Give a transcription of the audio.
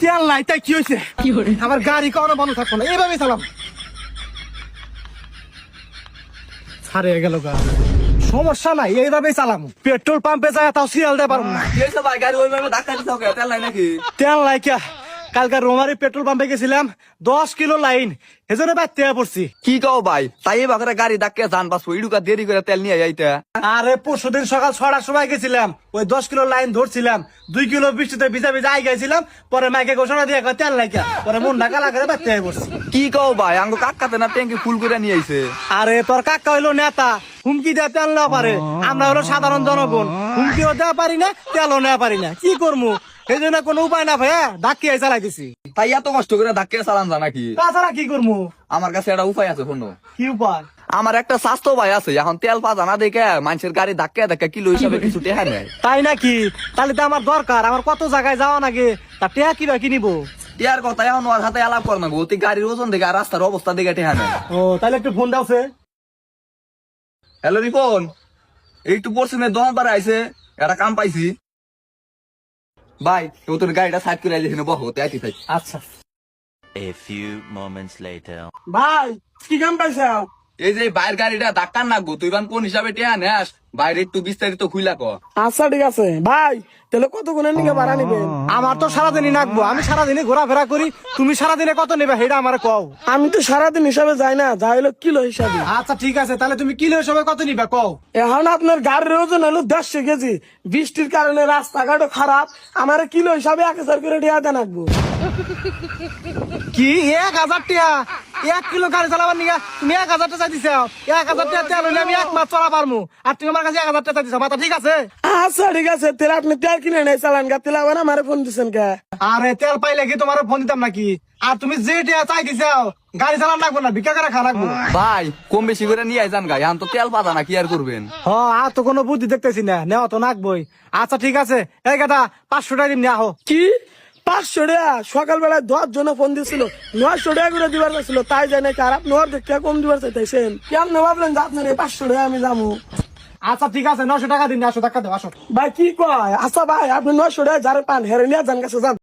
তেল নাই তাই কি হয়েছে? আমার গাড়ি কখনো বন্ধ থাকবো না, এইভাবে চালাম। হারিয়ে গেল গা, সমস্যা নাই, এইভাবেই চালাম। পেট্রোল পাম্পে যায় তাও সিরিয়াল দিয়ে পারবো না। ভাই গাড়ি ওইভাবে ধাক্কা দিতে হবে, তেল নাই নাকি? তেল নাই কে? কালকে রোমারি পেট্রোল পাম্পে গেছিলাম, 10 কিলো লাইন, এজন্য বাড়তে পড়ছি। কি কও ভাই, তাই এবার গাড়ি ধাক্কা যান পাস ইডুকা দেরি করে তেল নিয়ে যাইতে। আরে পরশুদিন সকাল 6টার সময় গেছিলাম, ওই 10 কিলো লাইন ধরছিলাম, 2 কিলো বৃষ্টিতে ভিজা ভিজা আই গেছিলাম। পরে মাইকে ঘোষণা দিয়ে কয় তেল নাই কে, পরে মন ঢাকা লাগারে বাড়তে পড়ছি। কি কও ভাই, আঙ্গ কাকাতে না ট্যাঙ্কি ফুল করে নিয়ে আইছে। আরে তোর কাকা হইলো নেতা, হুমকি দেওয়া তেল নেওয়া পারে, আমরা হলো সাধারণ জনগণ, হুমকিও দেওয়া পারি না, তেলও নেওয়া পারি না, কি করবো? এই জন্য কোনো উপায় না ভাইয়া, ধাক্কি চালাই দিছি। তাই এত কষ্ট করে ধাক্কা চালান যা নাকি? তাছাড়া কি করবো? আমার কাছে একটা উপায় আছে শোনো। কি উপায়? আমার একটা স্বাস্থ্য ভাই আছে, এখন তেল পাজা না দেখে মানুষের গাড়ি ধাক্কা ধাক্কা কিলো হিসাবে কিছু টেহা নেয়। তাই নাকি? তাহলে তো আমার দরকার, আমার কত জায়গায় যাওয়া নাকি, তা টেহা কিবা কিনিবো? টিয়ার কথা এখন ওর হাতে আলাপ কর না গো, তুই গাড়ির ওজন দেখে আর রাস্তার অবস্থা দেখে টেহা নেয়। ও তাহলে একটু ফোন দাওছে। হ্যালো রিপন, এইটু পশ্চিমের দোকান পাড়া আইছে, একটা কাম পাইছি। ভাই ও তোর গাড়িটা সাইড করে আইলে বহো, তাই থাক। আচ্ছা A few moments later. ভাই, কি কাম পাইছাও? এই যে বাইরের গাড়িটা ধাক্কা না গো, তুই কোন হিসাবে টেহা নেস, বাইরে একটু বিস্তারিত খুইলা ক। আচ্ছা ঠিক আছে ভাই, তাহলে কত গুণের নিকে ভাড়া নিবেন? আমার তো সারাদিনই নাকবো, আমি সারাদিনে ঘোরাফেরা করি, তুমি সারাদিনে কত নেবে সেটা আমার কও। আমি তো সারাদিন হিসাবে যাই না, যাই হলো কিলো হিসাবে। আচ্ছা ঠিক আছে, তাহলে তুমি কিলো হিসাবে কত নিবে কও। এখন আপনার গাড়ির ওজন হলো 150 কেজি, বৃষ্টির কারণে রাস্তাঘাটও খারাপ, আমার কিলো হিসাবে 1000 করে দেওয়া দেন রাখবো। কি 1000 টাকা? 1 কিলো গাড়ি চালাবার নিগা তুমি 1000 টাকা চাইতেছ? 1000 টাকা তেল হইলে আমি 1 মাস চলা পারমু, আর তুমি আমার কাছে 1000 টাকা চাইতেছ? মাথা ঠিক আছে? আচ্ছা ঠিক আছে, তাহলে আপনি তেল কিনে নেই চালান গা, তেল আবার আমার ফোন দিচ্ছেন কে? আরে তেল পাইলে কি তোমার ফোন দিতাম নাকি? আর তুমি যে টাকা চাইতেছ গাড়ি চালান লাগবো না, ভিক্ষা করে খাওয়া লাগবো। ভাই কম বেশি করে নিয়ে যান গা, এখন তো তেল পাতা না, কি আর করবেন। আর তো কোনো বুদ্ধি দেখতেছি না, নেওয়া তো নাকবই। আচ্ছা ঠিক আছে, এই কথা 500 টাকা দিন আহো। কি 500 টাকা? সকালবেলায় 10 জন ফোন দিছিল, 900 টাকা করে দিবার চাইছিল, তাই জানে কি? আর আপনি ওর দেখে কম দিবার চাইতেছেন, কেমন ভাবলেন যে আপনার এই 500 টাকা আমি যাবো? আচ্ছা ঠিক আছে, 900 টাকা দিন, আসো টাকা দাও, আসো। ভাই কি কয়? আচ্ছা ভাই, আপনি 900 টাকা যারে পান হেরে নিয়ে যান কাছে যান।